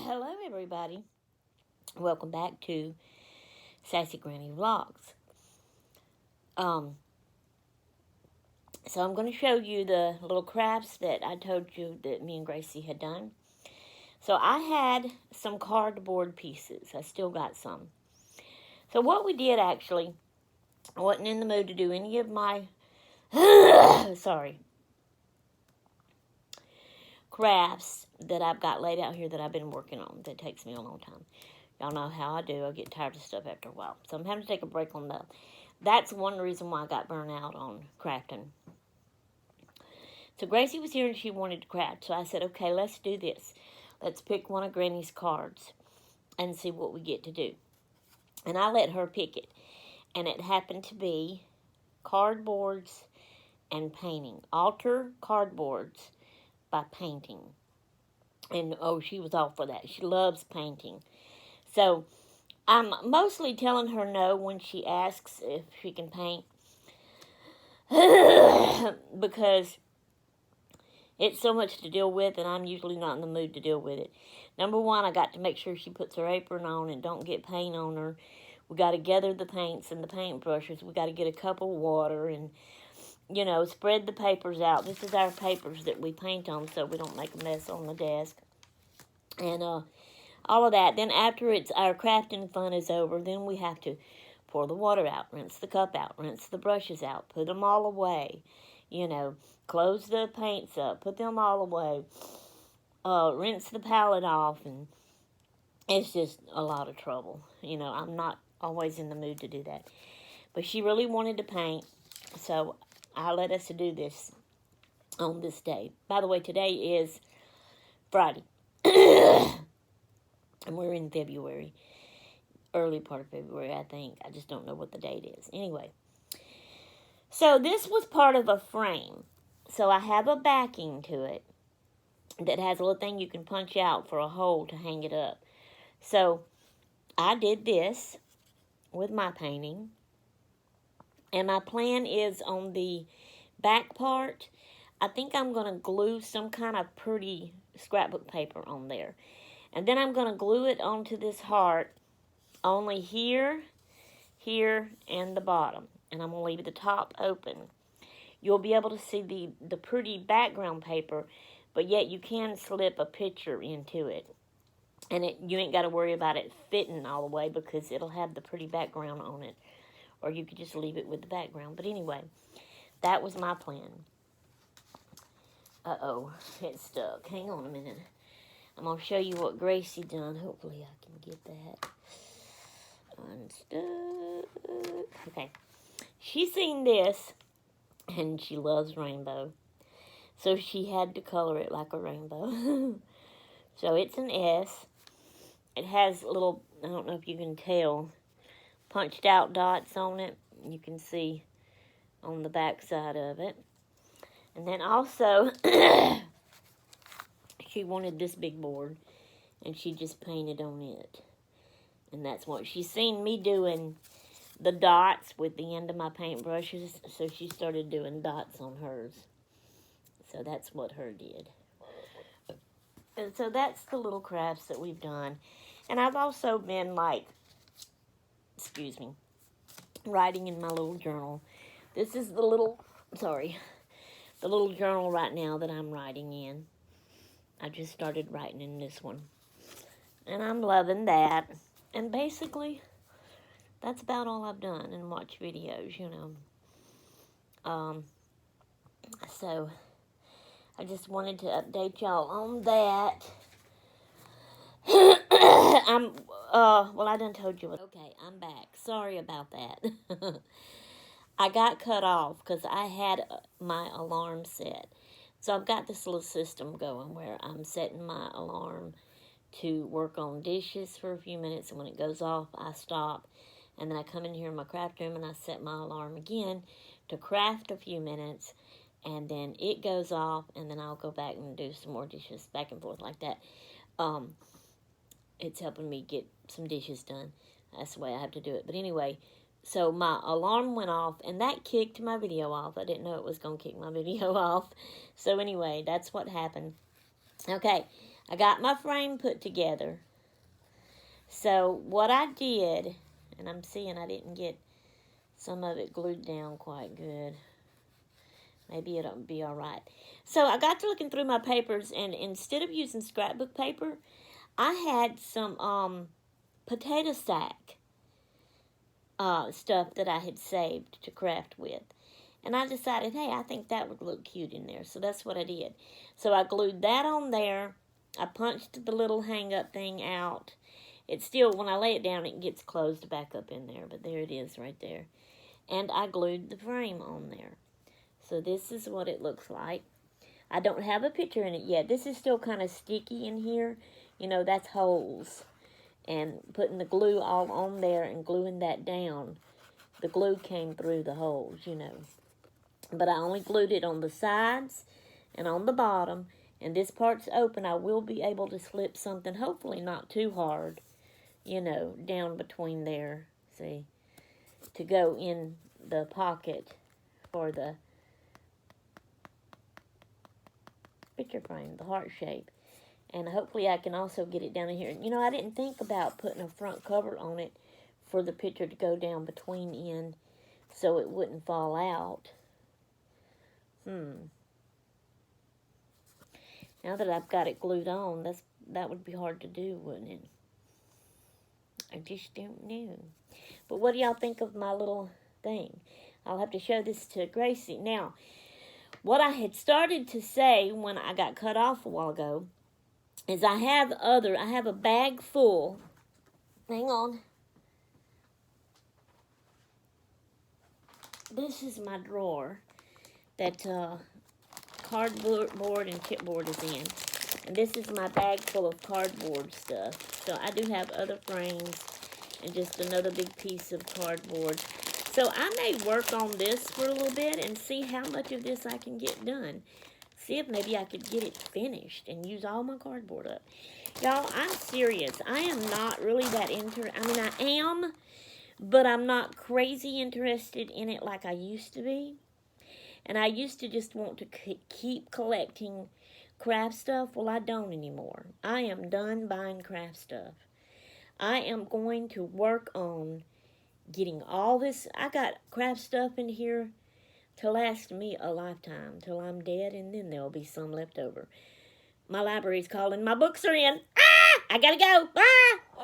Hello, everybody. Welcome back to Sassy Granny Vlogs. Um, so I'm going to show you the little crafts that I told you that me and Gracie had done. So I had some cardboard pieces. I still got some. So what we did actually, I wasn't in the mood to do any of my, crafts that I've got laid out here that I've been working on. That takes me a long time. Y'all know how I do. I get tired of stuff after a while. So I'm having to take a break on that. That's one reason why I got burnt out on crafting. So Gracie was here and she wanted to craft. So I said, okay, let's do this. Let's pick one of Granny's cards and see what we get to do. And I let her pick it. And it happened to be cardboards and painting. Alter cardboards by painting. And, oh, she was all for that. She loves painting. So I'm mostly telling her no when she asks if she can paint. Because it's so much to deal with, and I'm usually not in the mood to deal with it. Number one, I got to make sure she puts her apron on and don't get paint on her. We got to gather the paints and the paint brushes. We got to get a cup of water and, you know, spread the papers out. This is our papers that we paint on so we don't make a mess on the desk. And all of that. Then after our crafting fun is over, then we have to pour the water out, rinse the cup out, rinse the brushes out, put them all away. You know, close the paints up, put them all away, rinse the palette off, and it's just a lot of trouble. You know, I'm not always in the mood to do that. But she really wanted to paint, so I let us do this on this day. By the way, today is Friday. And we're in February. Early part of February, I think. I just don't know what the date is. Anyway. So this was part of a frame. So I have a backing to it that has a little thing you can punch out for a hole to hang it up. So I did this with my painting. And my plan is on the back part, I think I'm going to glue some kind of pretty scrapbook paper on there. And then I'm going to glue it onto this heart only here, here, and the bottom. And I'm going to leave the top open. You'll be able to see the pretty background paper, but yet you can slip a picture into it. And you ain't got to worry about it fitting all the way because it'll have the pretty background on it. Or you could just leave it with the background. But anyway, that was my plan. Uh-oh, it's stuck. Hang on a minute. I'm going to show you what Gracie done. Hopefully I can get that unstuck. Okay. She's seen this, and she loves rainbow. So she had to color it like a rainbow. So it's an S. It has little, I don't know if you can tell, punched out dots on it. You can see on the back side of it. And then also, she wanted this big board, and she just painted on it. And that's what she's seen me doing, the dots with the end of my paintbrushes, so she started doing dots on hers. So that's what her did. And so that's the little crafts that we've done. And I've also been, like, writing in my little journal. This is the little journal right now that I'm writing in. I just started writing in this one. And I'm loving that. And basically, that's about all I've done and watched videos, you know. So, I just wanted to update y'all on that. I done told you. Okay, I'm back. Sorry about that. I got cut off because I had my alarm set. So I've got this little system going where I'm setting my alarm to work on dishes for a few minutes, and when it goes off, I stop, and then I come in here in my craft room and I set my alarm again to craft a few minutes, and then it goes off, and then I'll go back and do some more dishes back and forth like that. It's helping me get some dishes done. That's the way I have to do it. But anyway, so my alarm went off, and that kicked my video off. I didn't know it was going to kick my video off. So anyway, that's what happened. Okay, I got my frame put together. So what I did, and I'm seeing I didn't get some of it glued down quite good. Maybe it'll be all right. So I got to looking through my papers, and instead of using scrapbook paper, I had some potato sack stuff that I had saved to craft with. And I decided, hey, I think that would look cute in there. So that's what I did. So I glued that on there. I punched the little hang-up thing out. It still, when I lay it down, it gets closed back up in there. But there it is right there. And I glued the frame on there. So this is what it looks like. I don't have a picture in it yet. This is still kind of sticky in here. You know, that's holes. And putting the glue all on there and gluing that down, the glue came through the holes, you know. But I only glued it on the sides and on the bottom. And this part's open. I will be able to slip something, hopefully not too hard, you know, down between there. See, to go in the pocket for the picture frame, the heart shape. And hopefully I can also get it down in here. You know, I didn't think about putting a front cover on it for the picture to go down between in so it wouldn't fall out. Now that I've got it glued on, that would be hard to do, wouldn't it? I just don't know. But what do y'all think of my little thing? I'll have to show this to Gracie. Now, what I had started to say when I got cut off a while ago is I have a bag full. Hang on. This is my drawer that cardboard and chipboard is in. And this is my bag full of cardboard stuff. So I do have other frames and just another big piece of cardboard. So I may work on this for a little bit and see how much of this I can get done. See if maybe I could get it finished and use all my cardboard up. Y'all, I'm serious. I am not really that I am, but I'm not crazy interested in it like I used to be. And I used to just want to keep collecting craft stuff. Well, I don't anymore. I am done buying craft stuff. I am going to work on getting all this. I got craft stuff in here to last me a lifetime till I'm dead, and then there'll be some left over. My library's calling. My books are in. I gotta go.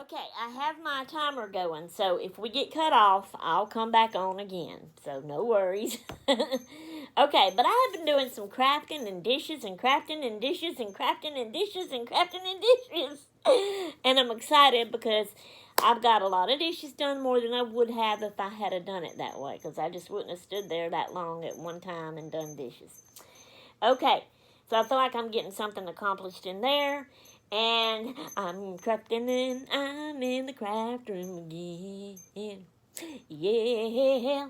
Okay, I have my timer going, so if we get cut off, I'll come back on again. So no worries. Okay, but I have been doing some crafting and dishes and crafting and dishes and crafting and dishes and crafting and dishes. And I'm excited because I've got a lot of dishes done, more than I would have if I had done it that way, because I just wouldn't have stood there that long at one time and done dishes. Okay, so I feel like I'm getting something accomplished in there. And I'm crafting and I'm in the craft room again. Yeah.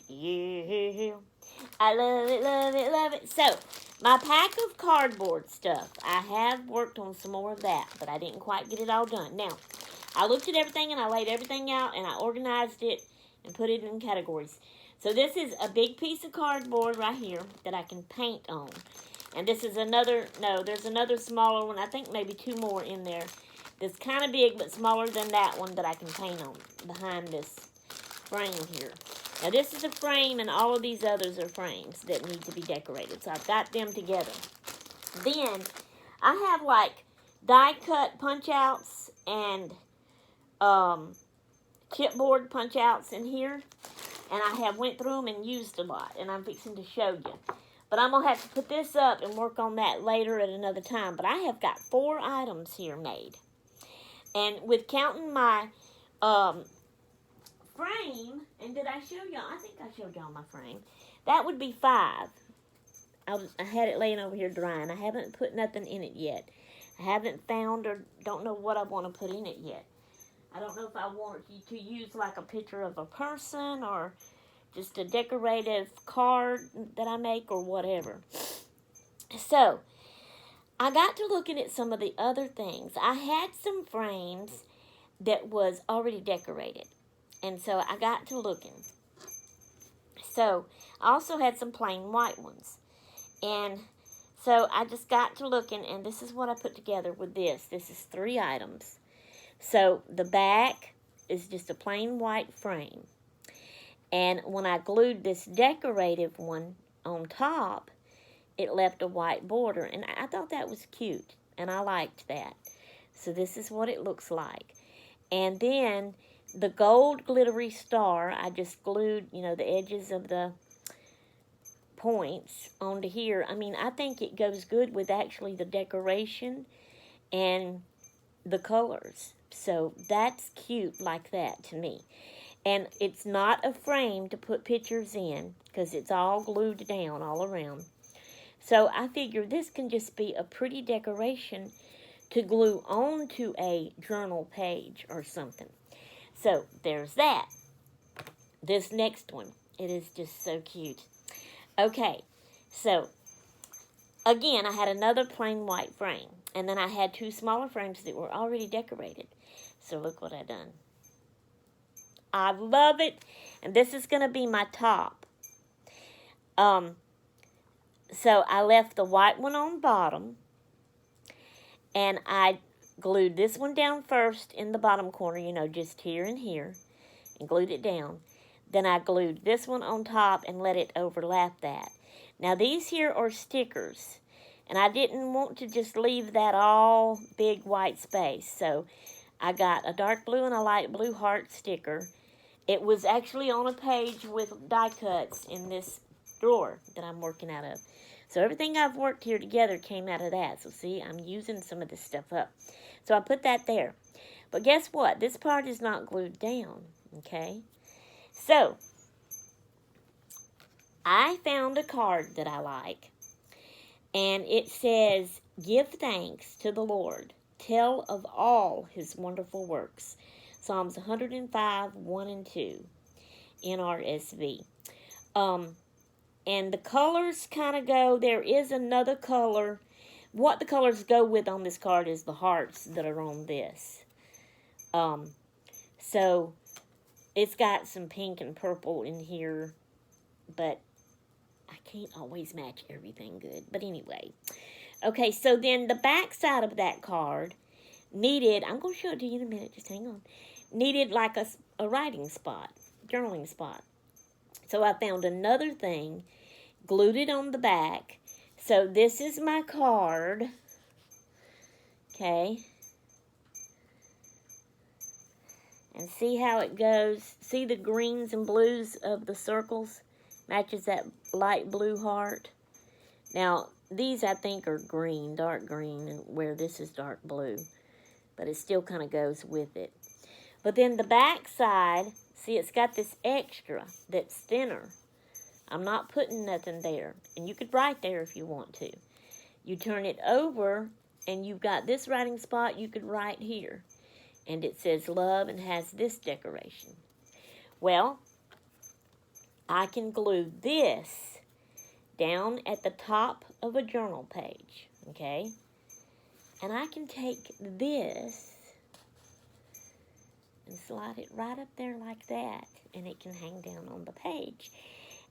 Yeah. I love it, love it, love it. So, my pack of cardboard stuff. I have worked on some more of that, but I didn't quite get it all done. Now, I looked at everything and I laid everything out and I organized it and put it in categories. So, this is a big piece of cardboard right here that I can paint on. And this is there's another smaller one. I think maybe two more in there. That's kind of big, but smaller than that one that I can paint on behind this frame here. Now, this is a frame, and all of these others are frames that need to be decorated. So, I've got them together. Then, I have, like, die-cut punch-outs and chipboard punch-outs in here. And I have went through them and used a lot, and I'm fixing to show you. But I'm going to have to put this up and work on that later at another time. But I have got 4 items here made. And with counting my frame, and did I show y'all? I think I showed y'all my frame. That would be 5. I had it laying over here drying. I haven't put nothing in it yet. I haven't found or don't know what I want to put in it yet. I don't know if I want you to use like a picture of a person or just a decorative card that I make or whatever. So, I got to looking at some of the other things. I had some frames that was already decorated. And so, I got to looking. So, I also had some plain white ones. And So I just got to looking, and this is what I put together with this. This is 3 items. So the back is just a plain white frame. And when I glued this decorative one on top, it left a white border. And I thought that was cute, and I liked that. So this is what it looks like. And then the gold glittery star, I just glued, the edges of the points onto here. I mean, I think it goes good with actually the decoration and the colors. So that's cute like that to me. And it's not a frame to put pictures in because it's all glued down all around. So I figure this can just be a pretty decoration to glue onto a journal page or something. So there's that. This next one, it is just so cute. Okay, so again, I had another plain white frame. And then I had 2 smaller frames that were already decorated. So look what I done. I love it. And this is going to be my top. So I left the white one on bottom. And I glued this one down first in the bottom corner, just here and here. And glued it down. Then I glued this one on top and let it overlap that. Now these here are stickers. And I didn't want to just leave that all big white space. So I got a dark blue and a light blue heart sticker. It was actually on a page with die cuts in this drawer that I'm working out of. So everything I've worked here together came out of that. So see, I'm using some of this stuff up. So I put that there. But guess what? This part is not glued down. Okay? So I found a card that I like. And it says, "Give thanks to the Lord. Tell of all his wonderful works." Psalms 105, 1 and 2, NRSV. And the colors kind of go, there is another color. What the colors go with on this card is the hearts that are on this. So it's got some pink and purple in here, but I can't always match everything good. But anyway. Okay, so then the back side of that card needed, I'm going to show it to you in a minute, just hang on, needed like a writing spot, journaling spot. So I found another thing, glued it on the back. So this is my card. Okay. And see how it goes. See the greens and blues of the circles? Matches that light blue heart. Now, these I think are green, dark green, where this is dark blue. But it still kind of goes with it. But then the back side, see, it's got this extra that's thinner. I'm not putting nothing there. And you could write there if you want to. You turn it over, and you've got this writing spot. You could write here. And it says love and has this decoration. Well, I can glue this down at the top of a journal page, okay? And I can take this and slide it right up there like that, and it can hang down on the page.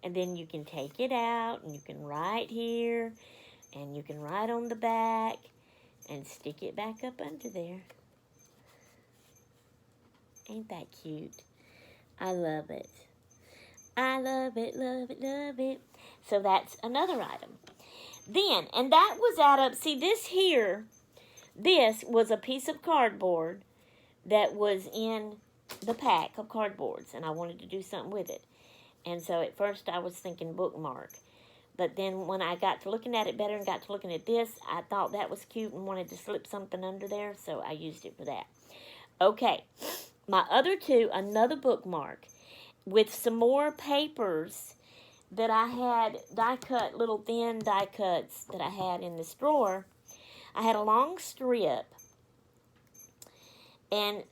And then you can take it out, and you can write here, and you can write on the back, and stick it back up under there. Ain't that cute? I love it. I love it, love it, love it. So that's another item. Then, and that was out of, see this here, this was a piece of cardboard that was in the pack of cardboards, and I wanted to do something with it. And so at first I was thinking bookmark. But then when I got to looking at it better and got to looking at this, I thought that was cute and wanted to slip something under there, so I used it for that. Okay, my other two, another bookmark with some more papers that I had die cut, little thin die cuts that I had in this drawer. I had a long strip, and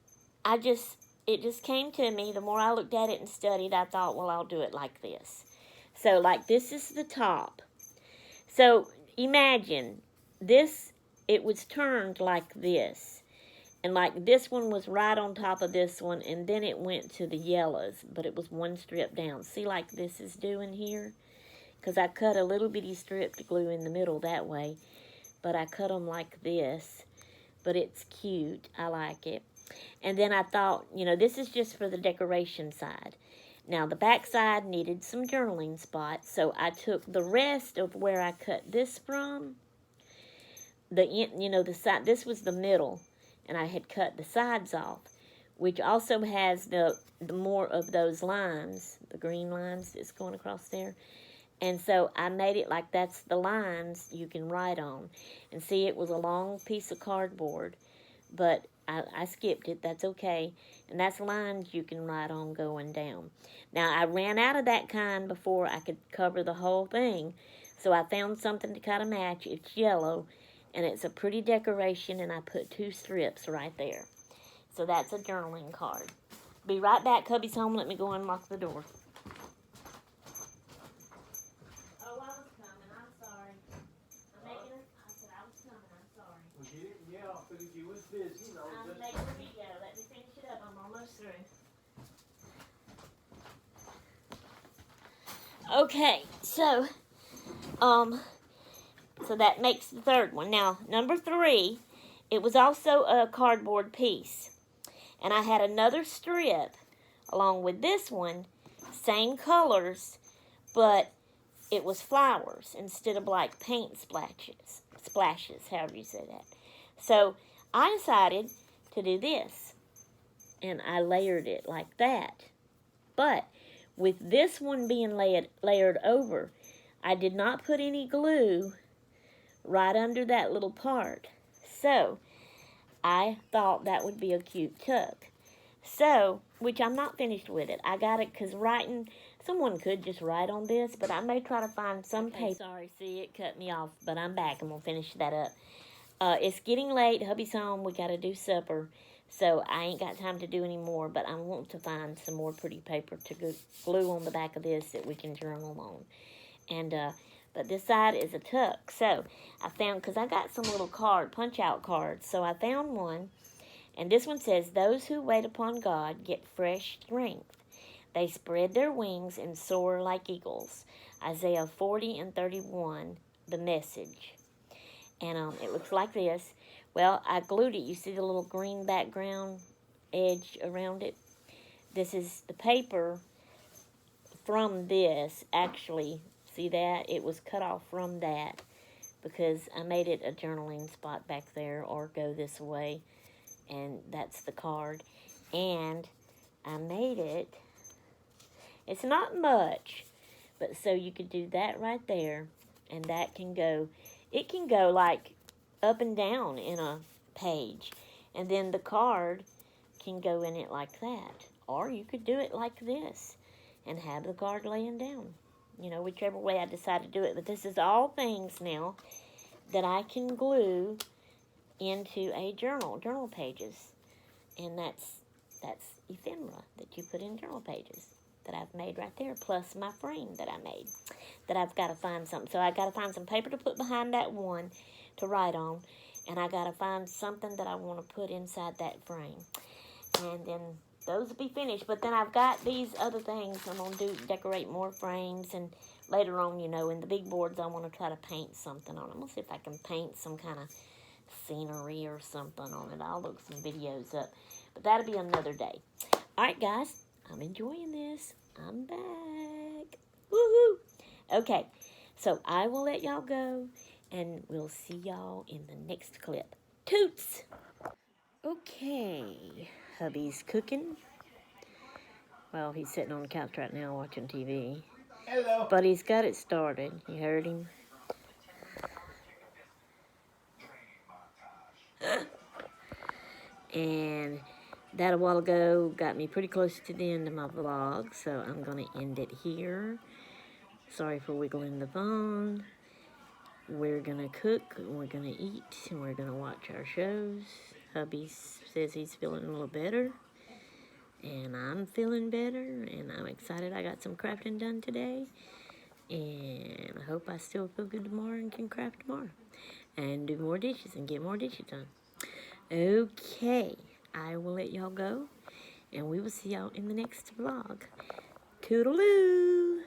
it just came to me. The more I looked at it and studied, I thought, well, I'll do it like this. So, like, this is the top. So, imagine this, it was turned like this. And, like, this one was right on top of this one, and then it went to the yellows, but it was one strip down. See, like this is doing here? because I cut a little bitty strip to glue in the middle that way, but I cut them like this, but it's cute. I like it. And then I thought, you know, this is just for the decoration side. Now, the back side needed some journaling spots, so I took the rest of where I cut this from, the side, this was the middle, and I had cut the sides off, which also has the more of those lines, the green lines that's going across there. And so I made it like that's the lines you can write on. And see, it was a long piece of cardboard, but I skipped it. That's okay. And that's lines you can write on going down. Now, I ran out of that kind before I could cover the whole thing, so I found something to kind of match. It's yellow, and it's a pretty decoration, and I put 2 strips right there. So that's a journaling card. Be right back. Hubby's home. Let me go unlock the door. Oh, I was coming. I'm sorry. I said I was coming. I'm sorry. Yeah, I figured you was busy. I'm making a video. Let me finish it up. I'm almost through. Okay, so that makes the third one. Now, number 3, it was also a cardboard piece. And I had another strip along with this one, same colors, but it was flowers instead of like paint splashes, however you say that. So I decided to do this, and I layered it like that. But with this one being layered over, I did not put any glue right under that little part. So I thought that would be a cute tuck. So, which I'm not finished with it. I got it because someone could just write on this, but I may try to find some paper. Sorry, see, it cut me off, but I'm back. I'm going to finish that up. It's getting late. Hubby's home. We got to do supper. So I ain't got time to do any more, but I want to find some more pretty paper to glue on the back of this that we can journal on. And, but this side is a tuck. So I found, because I got some little punch-out cards. So I found one, and this one says, "Those who wait upon God get fresh strength. They spread their wings and soar like eagles." Isaiah 40:31, the Message. And it looks like this. Well, I glued it. You see the little green background edge around it? This is the paper from this, actually. See that? It was cut off from that because I made it a journaling spot back there, or go this way. And that's the card. And I made it. It's not much, but so you could do that right there. And that can go, it can go like up and down in a page. And then the card can go in it like that. Or you could do it like this and have the card laying down. You know, whichever way I decide to do it. But this is all things now that I can glue into a journal pages. And that's ephemera that you put in journal pages that I've made right there, plus my frame that I made, that I've got to find something. So I got to find some paper to put behind that one to write on, and I got to find something that I want to put inside that frame. And then those will be finished. But then I've got these other things I'm going to decorate more frames, and later on, you know, in the big boards, I want to try to paint something on them. I'm going to see if I can paint some kind of scenery or something on it. I'll look some videos up. But that'll be another day. All right, guys. I'm enjoying this. I'm back. Woohoo! Okay. So I will let y'all go, and we'll see y'all in the next clip. Toots! Okay. Hubby's cooking. Well, he's sitting on the couch right now watching TV. Hello. But he's got it started. You heard him? And that a while ago got me pretty close to the end of my vlog, so I'm going to end it here. Sorry for wiggling the phone. We're going to cook, and we're going to eat, and we're going to watch our shows. Hubby says he's feeling a little better, and I'm feeling better, and I'm excited I got some crafting done today. And I hope I still feel good tomorrow and can craft tomorrow. And do more dishes and get more dishes done. Okay, I will let y'all go, and we will see y'all in the next vlog. Toodaloo!